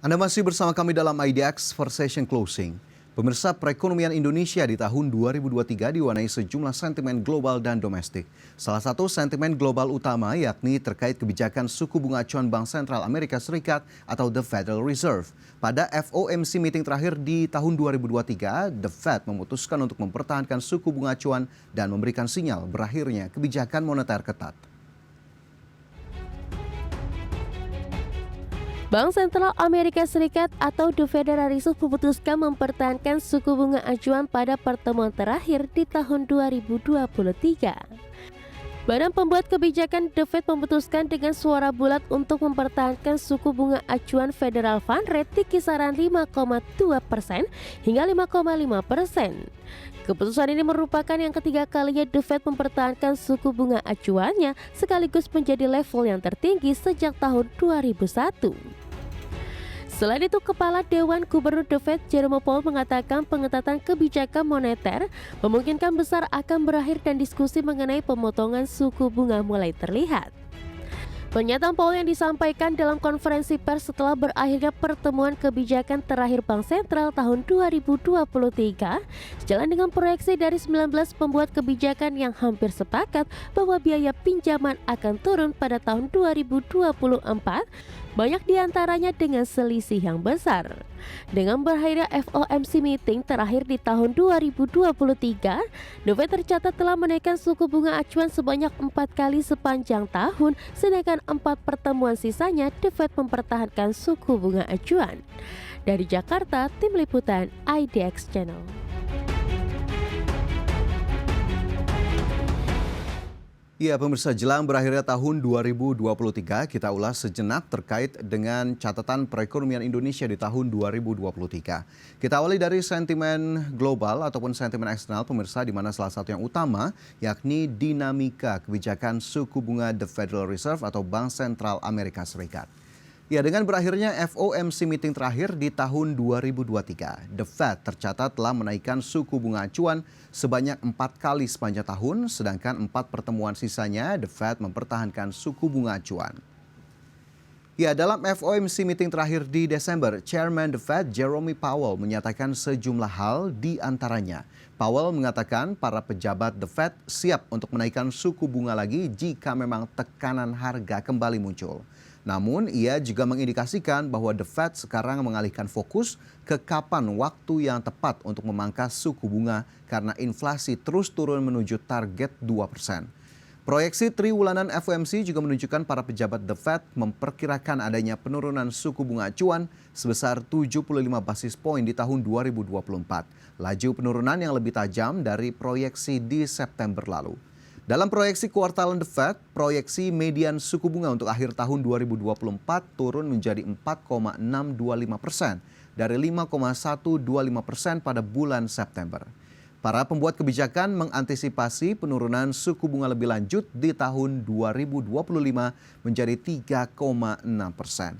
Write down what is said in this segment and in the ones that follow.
Anda masih bersama kami dalam IDX for Session Closing. Pemirsa, perekonomian Indonesia di tahun 2023 diwarnai sejumlah sentimen global dan domestik. Salah satu sentimen global utama yakni terkait kebijakan suku bunga acuan Bank Sentral Amerika Serikat atau The Federal Reserve. Pada FOMC meeting terakhir di tahun 2023, The Fed memutuskan untuk mempertahankan suku bunga acuan dan memberikan sinyal berakhirnya kebijakan moneter ketat. Bank Sentral Amerika Serikat atau The Federal Reserve memutuskan mempertahankan suku bunga acuan pada pertemuan terakhir di tahun 2023. Badan pembuat kebijakan The Fed memutuskan dengan suara bulat untuk mempertahankan suku bunga acuan Federal Fund Rate di kisaran 5,2% hingga 5,5%. Keputusan ini merupakan yang ketiga kalinya The Fed mempertahankan suku bunga acuannya sekaligus menjadi level yang tertinggi sejak tahun 2001. Selain itu, Kepala Dewan Gubernur The Fed Jerome Powell mengatakan pengetatan kebijakan moneter memungkinkan besar akan berakhir dan diskusi mengenai pemotongan suku bunga mulai terlihat. Pernyataan Powell yang disampaikan dalam konferensi pers setelah berakhirnya pertemuan kebijakan terakhir Bank Sentral tahun 2023 sejalan dengan proyeksi dari 19 pembuat kebijakan yang hampir sepakat bahwa biaya pinjaman akan turun pada tahun 2024, banyak diantaranya dengan selisih yang besar. Dengan berakhirnya FOMC meeting terakhir di tahun 2023, The Fed tercatat telah menaikkan suku bunga acuan sebanyak 4 kali sepanjang tahun, sedangkan 4 pertemuan sisanya The Fed mempertahankan suku bunga acuan. Dari Jakarta, Tim Liputan IDX Channel. Ya, pemirsa, jelang berakhirnya tahun 2023, kita ulas sejenak terkait dengan catatan perekonomian Indonesia di tahun 2023. Kita awali dari sentimen global ataupun sentimen eksternal, pemirsa, di mana salah satu yang utama yakni dinamika kebijakan suku bunga The Federal Reserve atau Bank Sentral Amerika Serikat. Ya, dengan berakhirnya FOMC meeting terakhir di tahun 2023, The Fed tercatat telah menaikkan suku bunga acuan sebanyak 4 kali sepanjang tahun, sedangkan 4 pertemuan sisanya The Fed mempertahankan suku bunga acuan. Ya, dalam FOMC meeting terakhir di Desember, Chairman The Fed Jerome Powell menyatakan sejumlah hal di antaranya. Powell mengatakan para pejabat The Fed siap untuk menaikkan suku bunga lagi jika memang tekanan harga kembali muncul. Namun, ia juga mengindikasikan bahwa The Fed sekarang mengalihkan fokus ke kapan waktu yang tepat untuk memangkas suku bunga karena inflasi terus turun menuju target 2%. Proyeksi triwulan FOMC juga menunjukkan para pejabat The Fed memperkirakan adanya penurunan suku bunga acuan sebesar 75 basis poin di tahun 2024. Laju penurunan yang lebih tajam dari proyeksi di September lalu. Dalam proyeksi kuartalan The Fed, proyeksi median suku bunga untuk akhir tahun 2024 turun menjadi 4,625% dari 5,125% pada bulan September. Para pembuat kebijakan mengantisipasi penurunan suku bunga lebih lanjut di tahun 2025 menjadi 3,6%.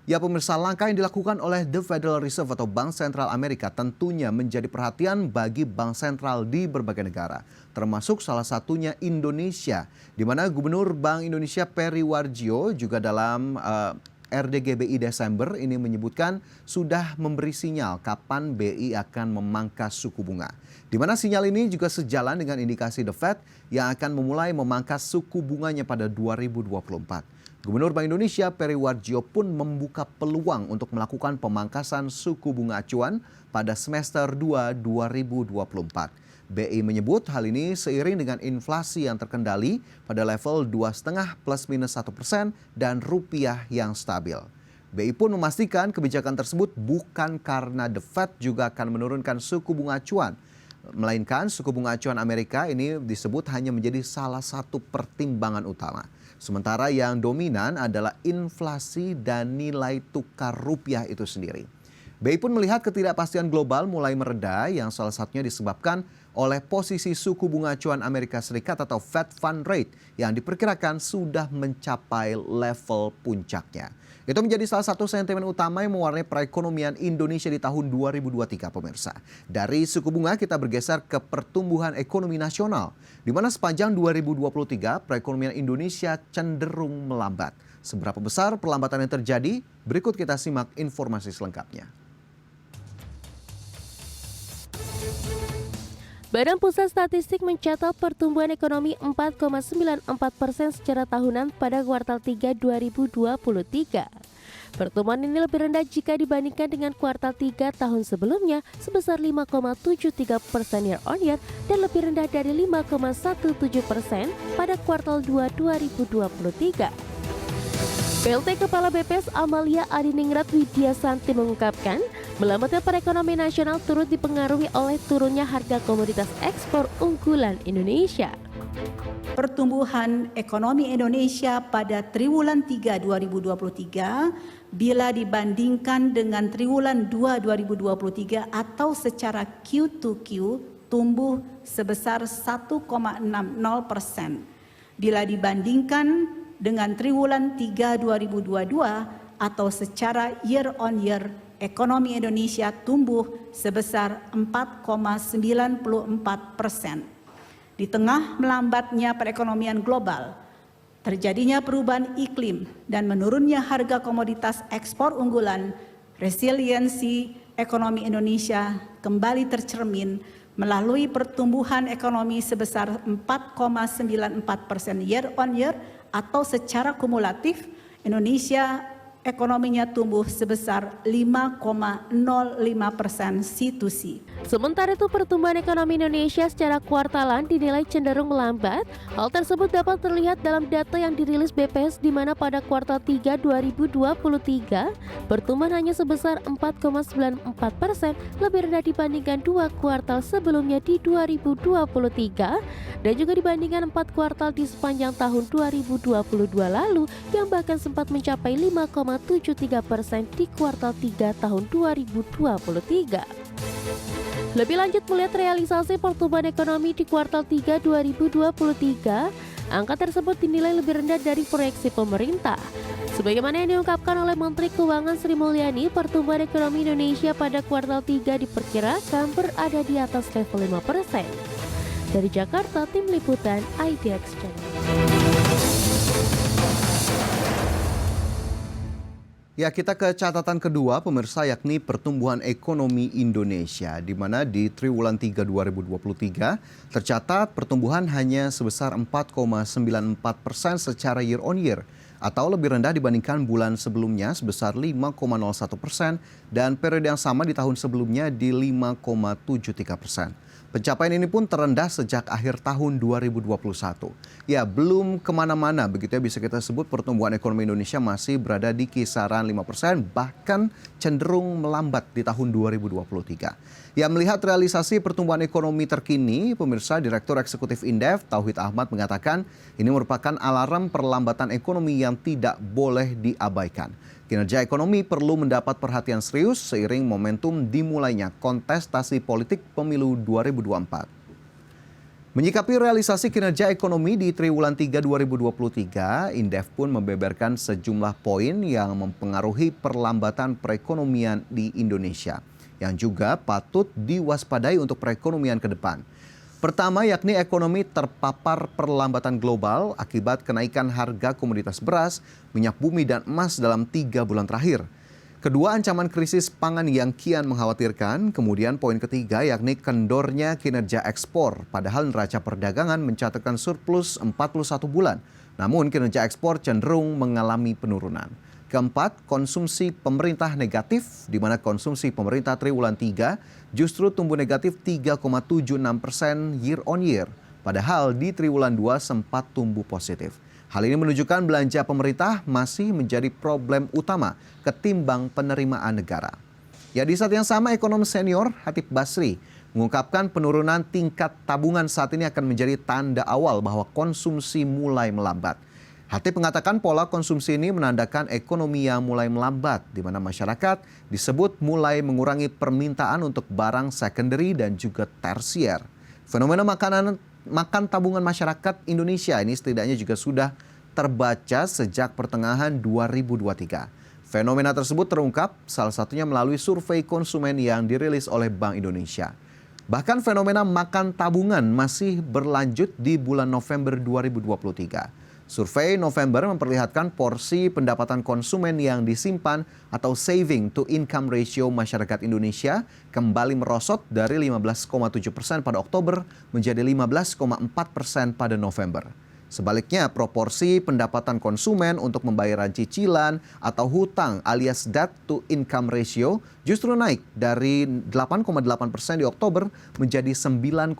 Ya, pemirsa, langkah yang dilakukan oleh The Federal Reserve atau Bank Sentral Amerika tentunya menjadi perhatian bagi bank sentral di berbagai negara, termasuk salah satunya Indonesia, di mana Gubernur Bank Indonesia Peri Warjio juga dalam RDGBI Desember ini menyebutkan sudah memberi sinyal kapan BI akan memangkas suku bunga. Di mana sinyal ini juga sejalan dengan indikasi The Fed yang akan memulai memangkas suku bunganya pada 2024. Gubernur Bank Indonesia Peri Warjio pun membuka peluang untuk melakukan pemangkasan suku bunga acuan pada semester 2 2024. BI menyebut hal ini seiring dengan inflasi yang terkendali pada level 2,5 plus minus 1% dan rupiah yang stabil. BI pun memastikan kebijakan tersebut bukan karena The Fed juga akan menurunkan suku bunga acuan, melainkan suku bunga acuan Amerika ini disebut hanya menjadi salah satu pertimbangan utama. Sementara yang dominan adalah inflasi dan nilai tukar rupiah itu sendiri. BI pun melihat ketidakpastian global mulai mereda yang salah satunya disebabkan oleh posisi suku bunga acuan Amerika Serikat atau Fed Fund Rate yang diperkirakan sudah mencapai level puncaknya. Itu menjadi salah satu sentimen utama yang mewarnai perekonomian Indonesia di tahun 2023, pemirsa. Dari suku bunga kita bergeser ke pertumbuhan ekonomi nasional, di mana sepanjang 2023 perekonomian Indonesia cenderung melambat. Seberapa besar perlambatan yang terjadi? Berikut kita simak informasi selengkapnya. Badan Pusat Statistik mencatat pertumbuhan ekonomi 4,94% secara tahunan pada kuartal 3 2023. Pertumbuhan ini lebih rendah jika dibandingkan dengan kuartal 3 tahun sebelumnya sebesar 5,73% year on year dan lebih rendah dari 5,17% pada kuartal 2 2023. PLT Kepala BPS Amalia Adiningrat Widiasanti mengungkapkan, melambatnya perekonomian nasional turut dipengaruhi oleh turunnya harga komoditas ekspor unggulan Indonesia. Pertumbuhan ekonomi Indonesia pada triwulan 3 2023 bila dibandingkan dengan triwulan 2 2023 atau secara Q2Q tumbuh sebesar 1,60%. Bila dibandingkan dengan triwulan 3 2022 atau secara year on year ekonomi Indonesia tumbuh sebesar 4,94%. Di tengah melambatnya perekonomian global, terjadinya perubahan iklim dan menurunnya harga komoditas ekspor unggulan, resiliensi ekonomi Indonesia kembali tercermin melalui pertumbuhan ekonomi sebesar 4,94% year on year atau secara kumulatif Indonesia ekonominya tumbuh sebesar 5,05% C2C. Sementara itu pertumbuhan ekonomi Indonesia secara kuartalan dinilai cenderung melambat. Hal tersebut dapat terlihat dalam data yang dirilis BPS di mana pada kuartal 3 2023 pertumbuhan hanya sebesar 4,94%, lebih rendah dibandingkan 2 kuartal sebelumnya di 2023 dan juga dibandingkan 4 kuartal di sepanjang tahun 2022 lalu yang bahkan sempat mencapai 5,73% di kuartal 3 tahun 2023. Lebih lanjut melihat realisasi pertumbuhan ekonomi di kuartal 3 2023, angka tersebut dinilai lebih rendah dari proyeksi pemerintah. Sebagaimana yang diungkapkan oleh Menteri Keuangan Sri Mulyani, pertumbuhan ekonomi Indonesia pada kuartal 3 diperkirakan berada di atas level 5%. Dari Jakarta, Tim Liputan IDX Channel. Ya, kita ke catatan kedua pemirsa, yakni pertumbuhan ekonomi Indonesia, di mana di triwulan 3 2023 tercatat pertumbuhan hanya sebesar 4,94% secara year on year atau lebih rendah dibandingkan bulan sebelumnya sebesar 5,01% dan periode yang sama di tahun sebelumnya di 5,73%. Pencapaian ini pun terendah sejak akhir tahun 2021. Ya, belum kemana-mana, begitu ya bisa kita sebut pertumbuhan ekonomi Indonesia masih berada di kisaran 5%, bahkan cenderung melambat di tahun 2023. Ya, melihat realisasi pertumbuhan ekonomi terkini, pemirsa, Direktur Eksekutif Indef, Tauhid Ahmad mengatakan ini merupakan alarm perlambatan ekonomi yang tidak boleh diabaikan. Kinerja ekonomi perlu mendapat perhatian serius seiring momentum dimulainya kontestasi politik pemilu 2024. Menyikapi realisasi kinerja ekonomi di triwulan 3 2023, Indef pun membeberkan sejumlah poin yang mempengaruhi perlambatan perekonomian di Indonesia, yang juga patut diwaspadai untuk perekonomian ke depan. Pertama, yakni ekonomi terpapar perlambatan global akibat kenaikan harga komoditas beras, minyak bumi, dan emas dalam 3 bulan terakhir. Kedua, ancaman krisis pangan yang kian mengkhawatirkan. Kemudian poin ketiga yakni kendornya kinerja ekspor, padahal neraca perdagangan mencatatkan surplus 41 bulan. Namun kinerja ekspor cenderung mengalami penurunan. Keempat, konsumsi pemerintah negatif, di mana konsumsi pemerintah triwulan 3 justru tumbuh negatif 3,76% year on year. Padahal di triwulan 2 sempat tumbuh positif. Hal ini menunjukkan belanja pemerintah masih menjadi problem utama ketimbang penerimaan negara. Ya, di saat yang sama ekonom senior Hatip Basri mengungkapkan penurunan tingkat tabungan saat ini akan menjadi tanda awal bahwa konsumsi mulai melambat. Hatip mengatakan pola konsumsi ini menandakan ekonomi yang mulai melambat, di mana masyarakat disebut mulai mengurangi permintaan untuk barang secondary dan juga tersier. Fenomena makan tabungan masyarakat Indonesia ini setidaknya juga sudah terbaca sejak pertengahan 2023. Fenomena tersebut terungkap salah satunya melalui survei konsumen yang dirilis oleh Bank Indonesia. Bahkan fenomena makan tabungan masih berlanjut di bulan November 2023. Survei November memperlihatkan porsi pendapatan konsumen yang disimpan atau saving to income ratio masyarakat Indonesia kembali merosot dari 15,7% pada Oktober menjadi 15,4% pada November. Sebaliknya, proporsi pendapatan konsumen untuk pembayaran cicilan atau hutang alias debt to income ratio justru naik dari 8,8% di Oktober menjadi 9,3%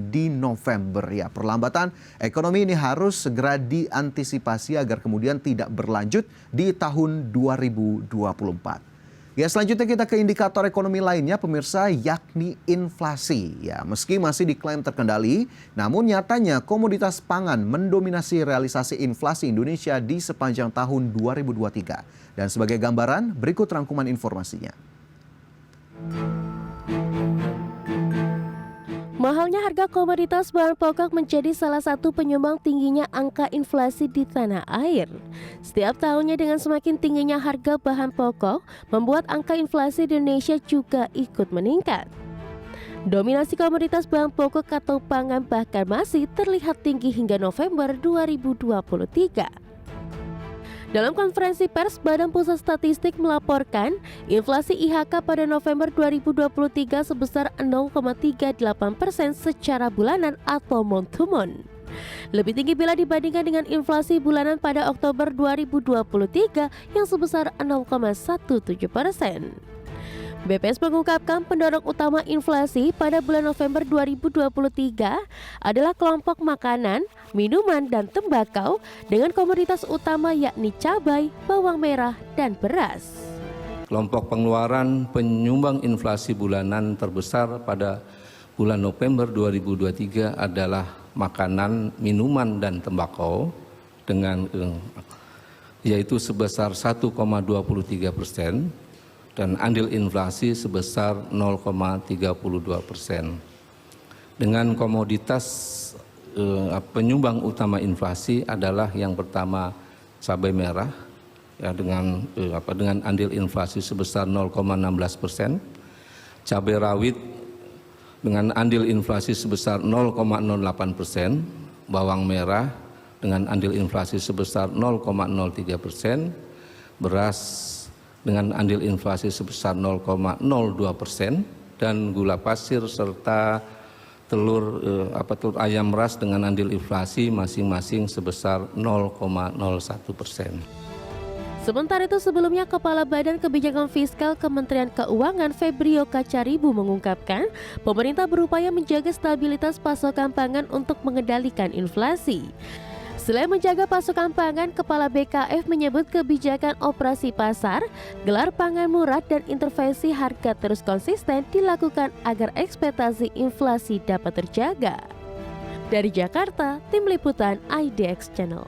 di November. Ya, perlambatan ekonomi ini harus segera diantisipasi agar kemudian tidak berlanjut di tahun 2024. Ya, selanjutnya kita ke indikator ekonomi lainnya pemirsa, yakni inflasi. Ya, meski masih diklaim terkendali, namun nyatanya komoditas pangan mendominasi realisasi inflasi Indonesia di sepanjang tahun 2023. Dan sebagai gambaran, berikut rangkuman informasinya. Mahalnya harga komoditas bahan pokok menjadi salah satu penyumbang tingginya angka inflasi di tanah air. Setiap tahunnya dengan semakin tingginya harga bahan pokok, membuat angka inflasi di Indonesia juga ikut meningkat. Dominasi komoditas bahan pokok atau pangan bahkan masih terlihat tinggi hingga November 2023. Dalam konferensi pers, Badan Pusat Statistik melaporkan inflasi IHK pada November 2023 sebesar 0,38% secara bulanan atau month to month. Lebih tinggi bila dibandingkan dengan inflasi bulanan pada Oktober 2023 yang sebesar 0,17%. BPS mengungkapkan pendorong utama inflasi pada bulan November 2023 adalah kelompok makanan, minuman, dan tembakau dengan komoditas utama yakni cabai, bawang merah, dan beras. Kelompok pengeluaran penyumbang inflasi bulanan terbesar pada bulan November 2023 adalah makanan, minuman, dan tembakau dengan yaitu sebesar 1,23%. Dan andil inflasi sebesar 0,32%. Dengan komoditas penyumbang utama inflasi adalah yang pertama cabai merah ya dengan andil inflasi sebesar 0,16%, cabai rawit dengan andil inflasi sebesar 0,08%, bawang merah dengan andil inflasi sebesar 0,03%, beras dengan andil inflasi sebesar 0,02% dan gula pasir serta telur ayam ras dengan andil inflasi masing-masing sebesar 0,01%. Sementara itu sebelumnya Kepala Badan Kebijakan Fiskal Kementerian Keuangan Febrio Kacaribu mengungkapkan pemerintah berupaya menjaga stabilitas pasokan pangan untuk mengendalikan inflasi. Selain menjaga pasokan pangan, Kepala BKF menyebut kebijakan operasi pasar, gelar pangan murah, dan intervensi harga terus konsisten dilakukan agar ekspektasi inflasi dapat terjaga. Dari Jakarta, Tim Liputan IDX Channel.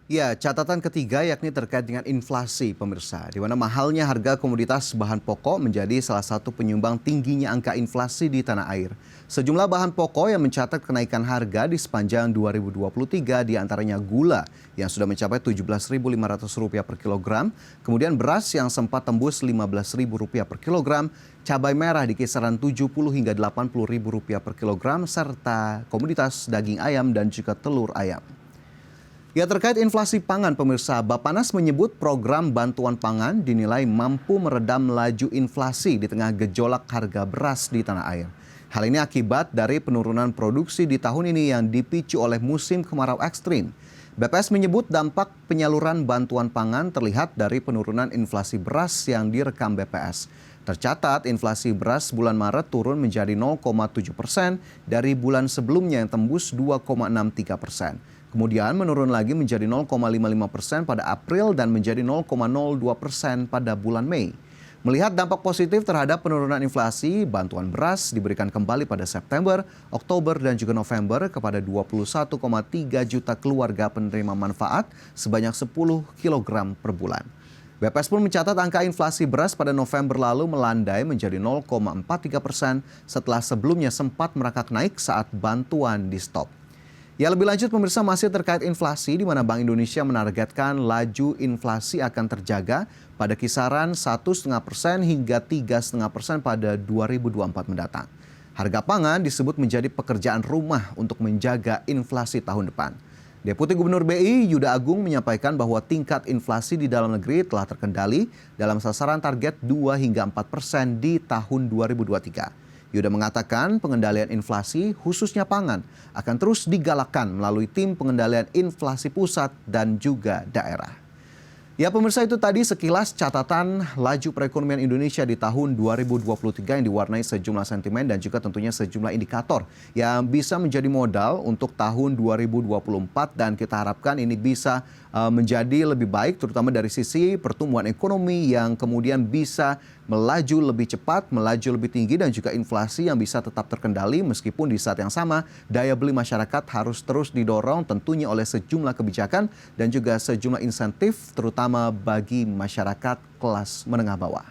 Ya, catatan ketiga yakni terkait dengan inflasi pemirsa, di mana mahalnya harga komoditas bahan pokok menjadi salah satu penyumbang tingginya angka inflasi di tanah air. Sejumlah bahan pokok yang mencatat kenaikan harga di sepanjang 2023 diantaranya gula yang sudah mencapai Rp17.500 per kilogram, kemudian beras yang sempat tembus Rp15.000 per kilogram, cabai merah di kisaran Rp70 hingga Rp80.000 per kilogram, serta komoditas daging ayam dan juga telur ayam. Ya, terkait inflasi pangan pemirsa, Bappenas menyebut program bantuan pangan dinilai mampu meredam laju inflasi di tengah gejolak harga beras di tanah air. Hal ini akibat dari penurunan produksi di tahun ini yang dipicu oleh musim kemarau ekstrim. BPS menyebut dampak penyaluran bantuan pangan terlihat dari penurunan inflasi beras yang direkam BPS. Tercatat inflasi beras bulan Maret turun menjadi 0,7% dari bulan sebelumnya yang tembus 2,63%. Kemudian menurun lagi menjadi 0,55% pada April dan menjadi 0,02% pada bulan Mei. Melihat dampak positif terhadap penurunan inflasi, bantuan beras diberikan kembali pada September, Oktober, dan juga November kepada 21,3 juta keluarga penerima manfaat sebanyak 10 kg per bulan. BPS pun mencatat angka inflasi beras pada November lalu melandai menjadi 0,43% setelah sebelumnya sempat merangkak naik saat bantuan di stop. Ya, lebih lanjut pemirsa masih terkait inflasi di mana Bank Indonesia menargetkan laju inflasi akan terjaga pada kisaran 1,5% hingga 3,5% pada 2024 mendatang. Harga pangan disebut menjadi pekerjaan rumah untuk menjaga inflasi tahun depan. Deputi Gubernur BI Yuda Agung menyampaikan bahwa tingkat inflasi di dalam negeri telah terkendali dalam sasaran target 2 hingga 4% di tahun 2023. Yuda mengatakan pengendalian inflasi khususnya pangan akan terus digalakkan melalui tim pengendalian inflasi pusat dan juga daerah. Ya pemirsa, itu tadi sekilas catatan laju perekonomian Indonesia di tahun 2023 yang diwarnai sejumlah sentimen dan juga tentunya sejumlah indikator yang bisa menjadi modal untuk tahun 2024 dan kita harapkan ini bisa menjadi lebih baik terutama dari sisi pertumbuhan ekonomi yang kemudian bisa melaju lebih cepat, melaju lebih tinggi dan juga inflasi yang bisa tetap terkendali meskipun di saat yang sama daya beli masyarakat harus terus didorong tentunya oleh sejumlah kebijakan dan juga sejumlah insentif terutama bagi masyarakat kelas menengah bawah.